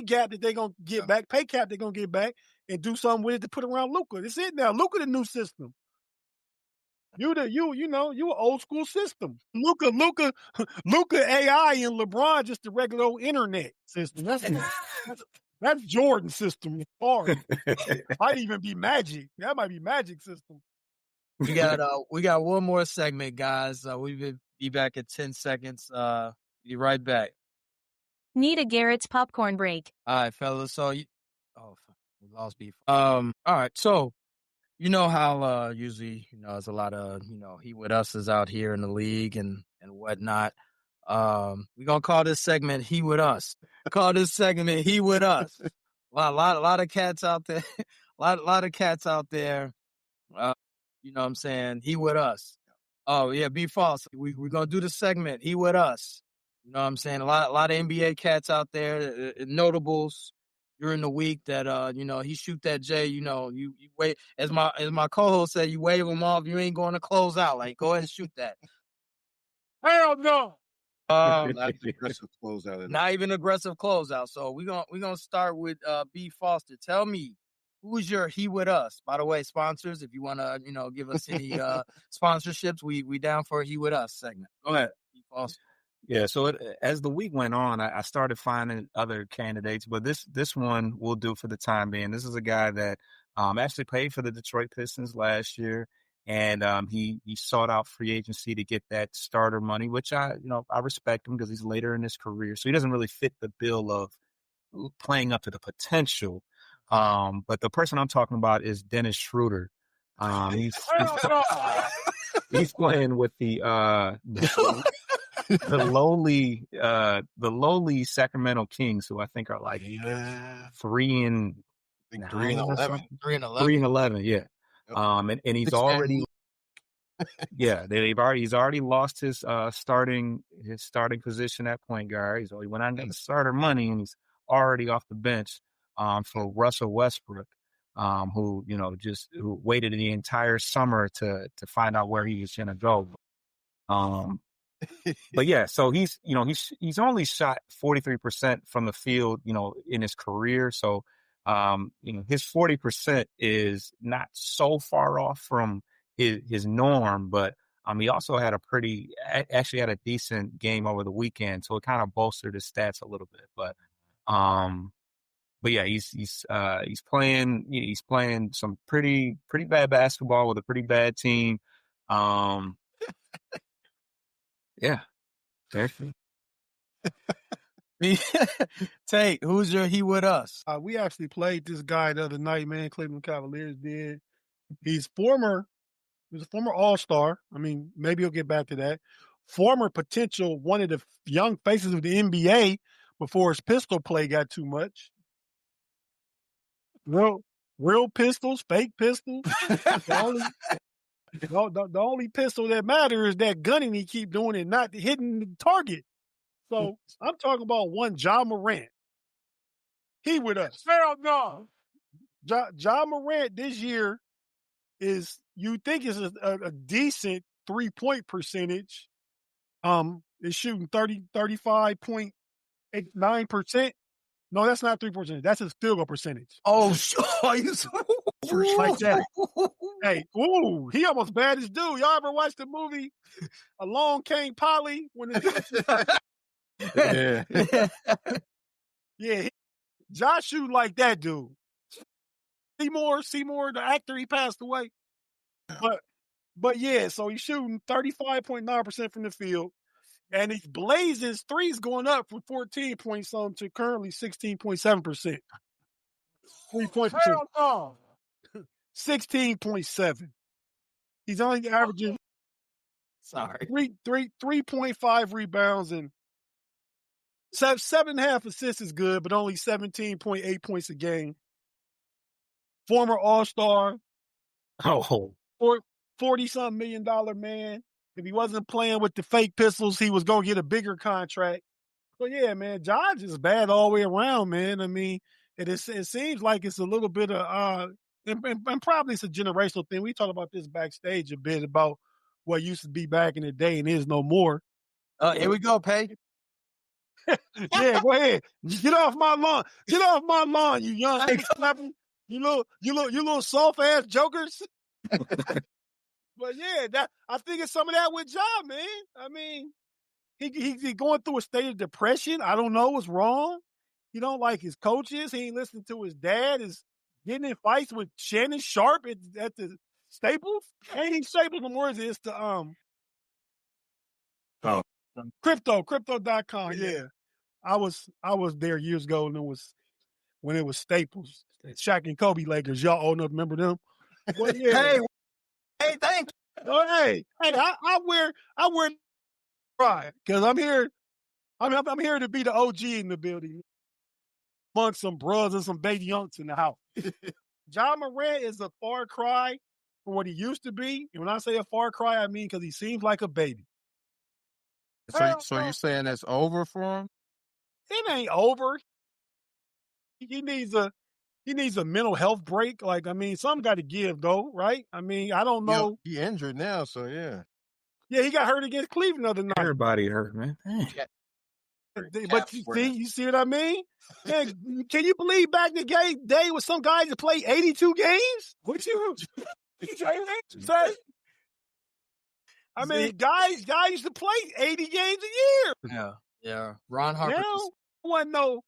gap that they're gonna get back, pay cap they're gonna get back, and do something with it to put around Luka. That's it now. Luka the new system. You an old school system. Luka AI and LeBron just the regular old internet system. That's Jordan's system. Hard. Might even be Magic. That might be Magic system. We got one more segment, guys. We'll be back in 10 seconds. Be right back. Need a Garrett's popcorn break. All right, fellas. So we lost beef. All right. So you know how usually there's a lot of he with us is out here in the league and whatnot. We're gonna call this segment "He with Us." Call this segment "He with Us." A lot of cats out there. a lot of cats out there. You know what I'm saying? He with us. Oh yeah, be false. We're gonna do the segment "He with Us." You know what I'm saying? A lot of NBA cats out there, notables during the week that he shoot that J. You wait as my co-host said, you wave him off. You ain't going to close out. Like go ahead and shoot that. Hell no. Not aggressive closeout. Not even aggressive closeout. So we're gonna start with B Foster. Tell me, who's your "He with Us"? By the way, sponsors, if you wanna give us any sponsorships, we down for a "He with Us" segment. Go ahead, B Foster. Yeah, so as the week went on, I started finding other candidates, but this one will do for the time being. This is a guy that actually played for the Detroit Pistons last year, and he sought out free agency to get that starter money, which I respect him because he's later in his career, so he doesn't really fit the bill of playing up to the potential. But the person I'm talking about is Dennis Schroeder. He's he's playing with the lowly Sacramento Kings, who I think are like 3-11. 3-11, yeah. And he's already he's already lost his starting position at point guard. He went out and got the starter money, and he's already off the bench for Russell Westbrook, who who waited the entire summer to find out where he was gonna go. But yeah, so he's only shot 43% from the field, in his career. So his 40% is not so far off from his norm, but he also had actually had a decent game over the weekend, so it kind of bolstered his stats a little bit. But yeah, he's playing some pretty bad basketball with a pretty bad team. Yeah. Tate, who's your he with us? We actually played this guy the other night, man. Cleveland Cavaliers did. He's a former All-Star. I mean, maybe he'll get back to that. Former potential one of the young faces of the NBA before his pistol play got too much. Real pistols, fake pistols. The only pistol that matters is that gunning he keep doing and not hitting the target. So I'm talking about one Ja Morant. He with us. Hell no. Ja Morant this year is, you think is a decent 3-point percentage. Is shooting 35.9%. No, that's not 3%. That's his field goal percentage. Oh, sure. Like that. Hey, ooh, he almost bad as dude. Y'all ever watch the movie Along Came Polly? Yeah. Josh shoot like that dude. Seymour, the actor, he passed away. But yeah, so he's shooting 35.9% from the field. And he's blazing threes going up from 14 point something to currently 16.7%. 3-point percent. 16.7. He's only averaging 3.5 rebounds and 7.5 assists is good, but only 17.8 points a game. Former All-Star. Oh. $40-something million man. If he wasn't playing with the fake pistols, he was going to get a bigger contract. So, yeah, man, Josh is bad all the way around, man. I mean, it seems like it's a little bit of and probably it's a generational thing. We talked about this backstage a bit about what used to be back in the day and is no more. Here we go, Peg. Yeah, go ahead. Get off my lawn. Get off my lawn, you young you little soft ass jokers. But yeah, I think it's some of that with Ja, man. I mean, he going through a state of depression. I don't know what's wrong. He don't like his coaches. He ain't listening to his dad. Is getting in fights with Shannon Sharp at the Staples. Ain't Staples no more. It's the crypto.com. Yeah. I was there years ago, and when it was Staples. Shaq and Kobe Lakers. Y'all old enough to remember them? Well, yeah. Hey, thank you. Oh, hey, I wear pride because I'm here. I'm here to be the OG in the building, amongst some brothers and some baby unks in the house. Ja Morant is a far cry from what he used to be, and when I say a far cry, I mean because he seems like a baby. So you're saying that's over for him? It ain't over. He needs a mental health break. Like, I mean, something got to give, though, right? I mean, I don't know. He injured now, so yeah. Yeah, he got hurt against Cleveland the other night. Everybody hurt, man. But you see what I mean? Man, can you believe back in the day with some guys that played 82 games? What you say? I mean, guys used to play 80 games a year. Yeah. Ron Harper. Now, wasn't no.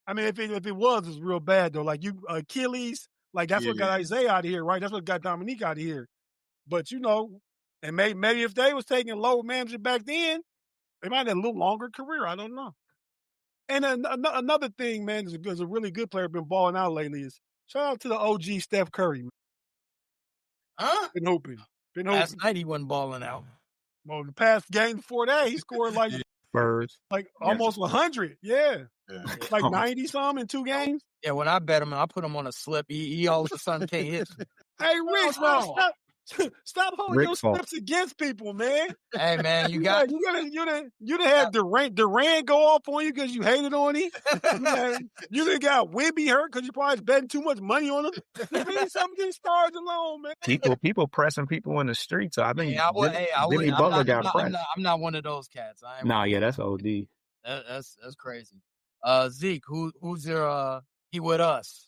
I mean, if it was, it's real bad though. Like Achilles, like that's what got Isaiah out of here, right? That's what got Dominique out of here. But and maybe if they was taking low management back then, they might have had a little longer career. I don't know. And another thing, man, is a really good player been balling out lately. Is shout out to the OG Steph Curry. Huh? Been hooping. Last night he wasn't balling out. Well, the past game before that, he scored like Spurs. almost 100. Yeah. Like Oh. 90 some in 2 games. Yeah, when I bet him, I put him on a slip. He all of a sudden can't hit. Hey, Rick, no. stop holding Rick's your fault. slips against people, man. Hey, man, you done had Durant go off on you because you hated on him. You done got Wimby hurt because you probably betting too much money on him. Leave some of these stars alone, man. People pressing people in the streets. So I think Jimmy I'm Butler got pressed. I'm not one of those cats. That's OD. That's crazy. Zeke, who's your he with us?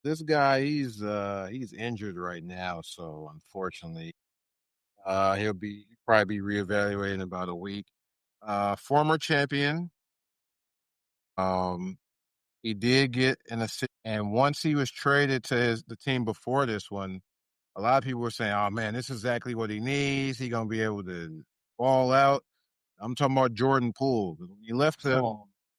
This guy, he's injured right now, so unfortunately, he'll probably be reevaluated in about a week. Former champion. He did get an assist, and once he was traded to the team before this one, a lot of people were saying, "Oh man, this is exactly what he needs. He's gonna be able to ball out." I'm talking about Jordan Poole.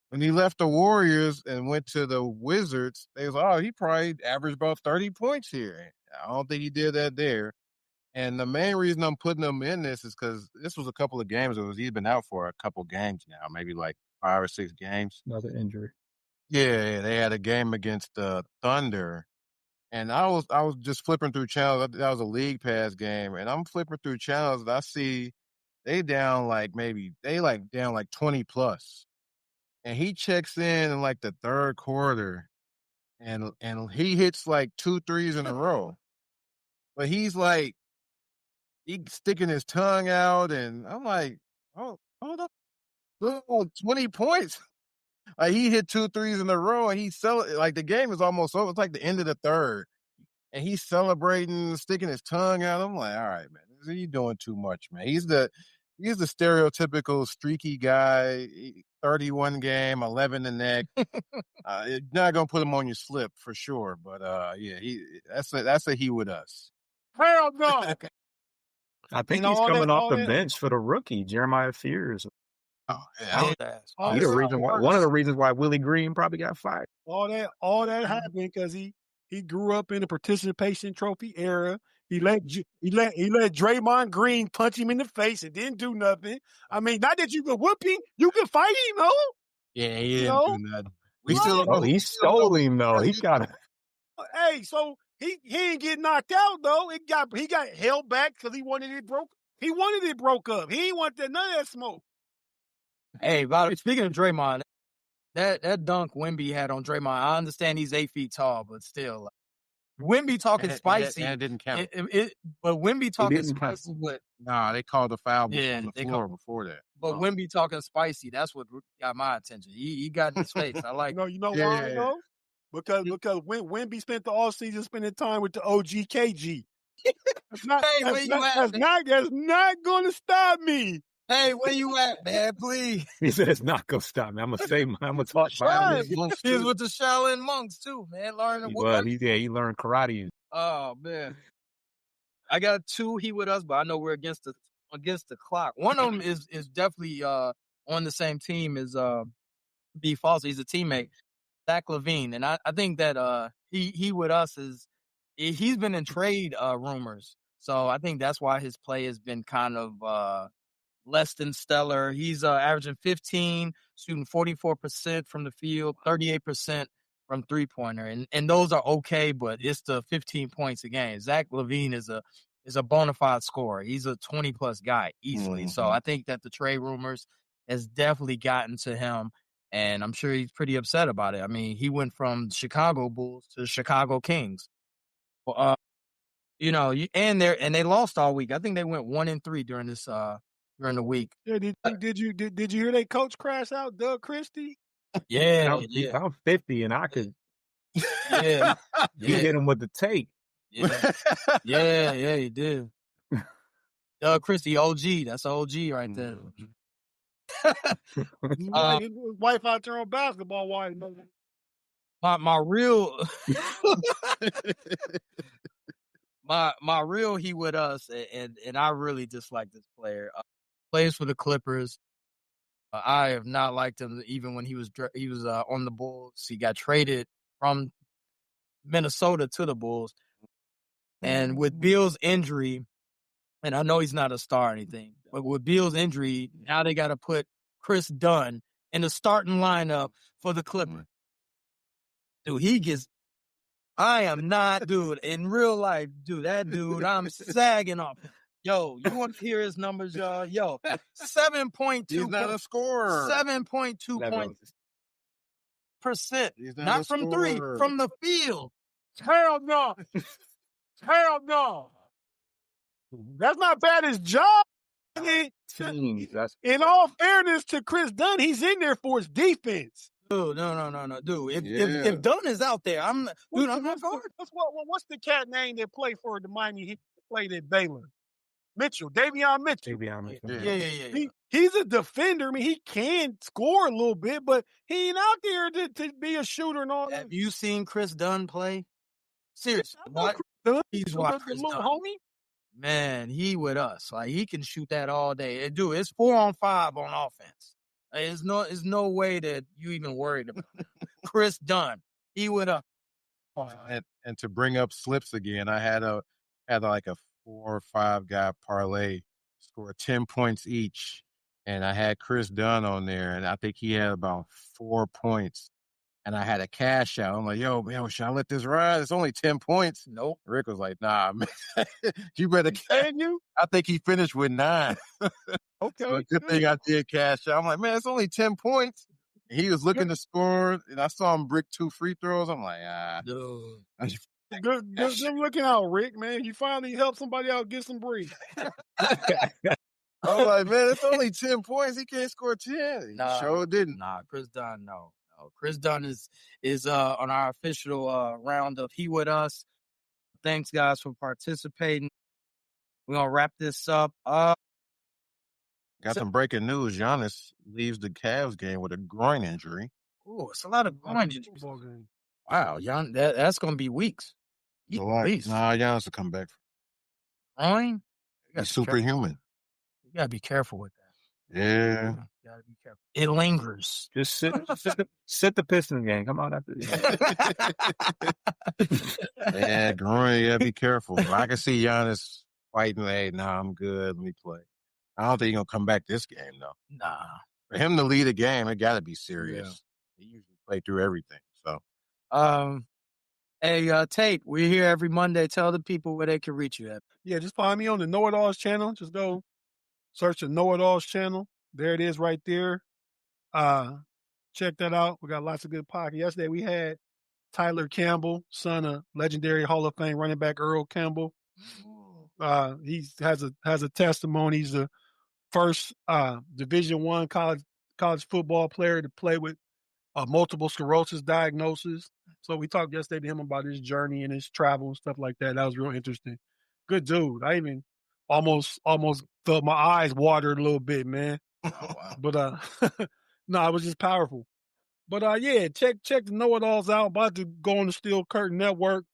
When he left the Warriors and went to the Wizards, they was like, "Oh, he probably averaged about 30 points here." I don't think he did that there. And the main reason I'm putting him in this is because this was a couple of games. He's been out for a couple games now, maybe like 5 or 6 games. Another injury. Yeah, they had a game against the Thunder, and I was just flipping through channels. That was a league pass game, and I'm flipping through channels, and I see they down like 20 plus, and he checks in like the third quarter, and he hits like 2 threes in a row, but he's sticking his tongue out, and I'm like, oh, hold up, 20 points. Like he hit 2 threes in a row, and the game is almost over. It's like the end of the third, and he's celebrating, sticking his tongue out. I'm like, all right, man, he's doing too much, man. He's the stereotypical streaky guy. 31 game, 11 the neck. You're not gonna put him on your slip for sure, but yeah, that's a he with us. Hell no. I think he's coming off the bench for the rookie, Jeremiah Fears. Oh, yeah. One of the reasons why Willie Green probably got fired. All that happened because he grew up in the participation trophy era. He let Draymond Green punch him in the face and didn't do nothing. I mean, not that you can whoop him, you can fight him, though. Yeah, he didn't do nothing. He stole him though. He got it. Hey, so he didn't get knocked out though. He got held back because he wanted it broke. He wanted it broke up. He didn't want none of that smoke. Hey, by the way, speaking of Draymond, that dunk Wemby had on Draymond, I understand he's 8 feet tall, but still, Wemby talking spicy. And it didn't count. But Wemby talking spicy. Nah, they called the foul on the floor before that. But Wemby talking spicy, that's what got my attention. He got in his face. I like You know why, though? Because Wemby spent the offseason spending time with the OG KG. That's not going to stop me. Hey, where you at, man? Please. He said it's not gonna stop me. I'm gonna talk violence. He was with the Shaolin monks too, man. He learned karate. Oh man, I got 2 he with us, but I know we're against the clock. One of them is definitely on the same team as B. Foster. He's a teammate, Zach LaVine, and I think that he with us he's been in trade rumors, so I think that's why his play has been kind of less than stellar. He's averaging 15, shooting 44% from the field, 38% from three-pointer. And those are okay, but it's the 15 points a game. Zach LaVine is a bona fide scorer. He's a 20-plus guy easily. Mm-hmm. So I think that the trade rumors has definitely gotten to him, and I'm sure he's pretty upset about it. I mean, he went from Chicago Bulls to Chicago Kings. And they lost all week. I think they went 1-3 during this during the week. Yeah, did you hear they coach crash out, Doug Christie? Yeah, I'm 50 and I could. Yeah, you hit him with the tape. Yeah, he did. Doug Christie, OG. That's OG right there. His wife out there on basketball. Why? My real. My real he with us, and I really dislike this player. Plays for the Clippers. I have not liked him even when he was on the Bulls. He got traded from Minnesota to the Bulls. And with Beal's injury, and I know he's not a star or anything, but with Beal's injury, now they got to put Chris Dunn in the starting lineup for the Clippers. Dude, I am not, dude, in real life, dude, that dude, I'm sagging off. Yo, you want to hear his numbers, y'all? Yo, 7.2. He's not a scorer. 7.2 points percent. He's Not from three, scorer. from the field. Hell no. Hell no. That's not bad as job. In all fairness to Chris Dunn, he's in there for his defense. Dude, no. Dude, if Dunn is out there, I'm not guarding. What's the cat name that played for the Miami? He played at Baylor. Mitchell, Davion Mitchell. Yeah. He's a defender. I mean, he can score a little bit, but he ain't out there to be a shooter and all that. Have you seen Chris Dunn play? Seriously, he's watched Chris Dunn. Homie? Man, he with us. Like, he can shoot that all day. Dude, it's 4-on-5 on offense. There's no way that you even worried about it. Chris Dunn, he with us. And to bring up slips again, I had like a 4 or 5 guy parlay, scored 10 points each, and I had Chris Dunn on there, and I think he had about 4 points. And I had a cash out. I'm like, yo, man, should I let this ride? It's only 10 points. Nope. Rick was like, nah, man. You better can you? I think he finished with 9. Okay. So good thing I did cash out. I'm like, man, it's only 10 points. And he was looking to score, and I saw him brick 2 free throws. I'm like, Dude. Good looking out, Rick, man. You finally helped somebody out get some breathe. I'm like, man, it's only 10 points. He can't score 10. He sure didn't. Nah, Chris Dunn, no. Chris Dunn is on our official round of He With Us. Thanks, guys, for participating. We're going to wrap this up. Got some breaking news. Giannis leaves the Cavs game with a groin injury. Oh, it's a lot of groin injuries. Wow, that's going to be weeks. Giannis will come back. Groin? He's superhuman. You got to be careful with that. Yeah. You got to be careful. It lingers. Just sit the Pistons game. Come on after this. Yeah, groin, you got to be careful. I can see Giannis fighting. Hey, I'm good. Let me play. I don't think he's going to come back this game, though. Nah. For him to lead a game, it got to be serious. Yeah. He usually play through everything. So, hey, Tate, we're here every Monday. Tell the people where they can reach you at. Yeah, just find me on the Know It Alls channel. Just go search the Know It Alls channel. There it is right there. Check that out. We got lots of good podcasts. Yesterday we had Tyler Campbell, son of legendary Hall of Fame running back Earl Campbell. He has a testimony. He's the first Division I college football player to play with multiple sclerosis diagnosis. So we talked yesterday to him about his journey and his travel and stuff like that. That was real interesting. Good dude. I even almost felt my eyes watered a little bit, man. Oh, wow. But no, it was just powerful. But yeah, check the Know It Alls out. About to go on the Steel Curtain Network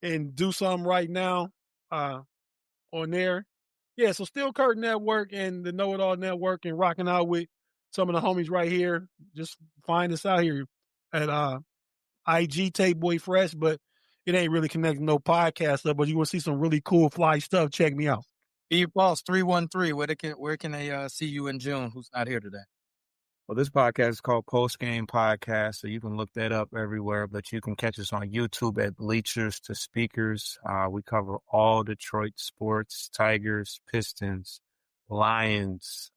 and do something right now on there. Yeah, so Steel Curtain Network and the Know It All Network, and rocking out with some of the homies right here. Just find us out here at IG Tape Boy Fresh, but it ain't really connecting no podcast stuff, but you will see some really cool fly stuff. Check me out. E Boss 313, where can they see you in June? Who's not here today? Well, this podcast is called Post Game Podcast, so you can look that up everywhere, but you can catch us on YouTube at Bleachers to Speakers. We cover all Detroit sports, Tigers, Pistons, Lions.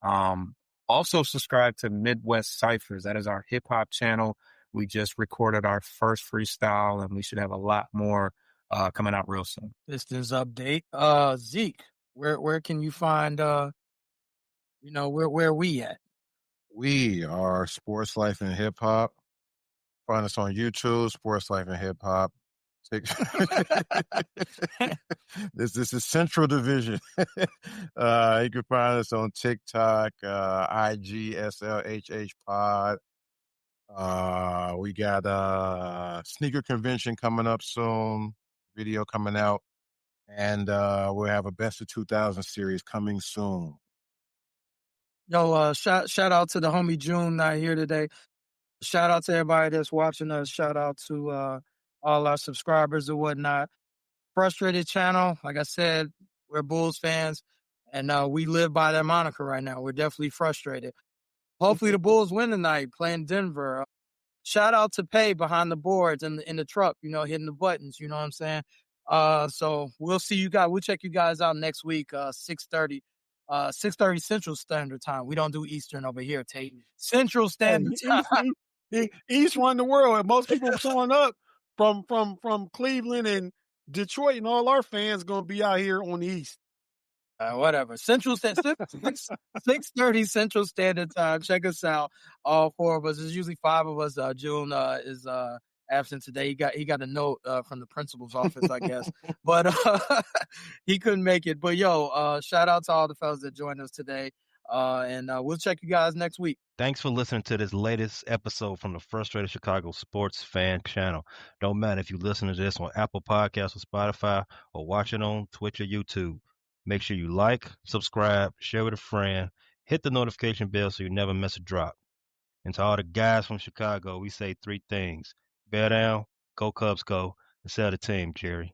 Also subscribe to Midwest Cyphers. That is our hip-hop channel. We just recorded our first freestyle, and we should have a lot more coming out real soon. Pistons update. Zeke, where can you find, where we at? We are Sports Life and Hip Hop. Find us on YouTube, Sports Life and Hip Hop. This is Central Division. You can find us on TikTok, IG, SLHH Pod. We got sneaker convention coming up soon, video coming out, and we'll have a Best of 2000 series coming soon. Yo, shout out to the homie June not here today. Shout out to everybody that's watching us. Shout out to all our subscribers and whatnot. Frustrated channel. Like I said, we're Bulls fans, and we live by that moniker right now. We're definitely frustrated. Hopefully the Bulls win tonight, playing Denver. Shout out to Pay behind the boards and in the truck, hitting the buttons. You know what I'm saying? So we'll see you guys. We'll check you guys out next week, 6:30 Central Standard Time. We don't do Eastern over here, Tate. Central Standard Time. East run the world, and most people showing up from Cleveland and Detroit, and all our fans gonna be out here on the East. Whatever. Central 6:30 Central Standard Time. Check us out. All four of us. There's usually five of us. June is absent today. He got a note from the principal's office, I guess, but he couldn't make it. But shout out to all the fellas that joined us today. And we'll check you guys next week. Thanks for listening to this latest episode from the Frustrated Chicago Sports Fan Channel. Don't matter if you listen to this on Apple Podcasts or Spotify or watch it on Twitch or YouTube. Make sure you like, subscribe, share with a friend, hit the notification bell so you never miss a drop. And to all the guys from Chicago, we say three things. Bear down, go Cubs go, and sell the team, Jerry.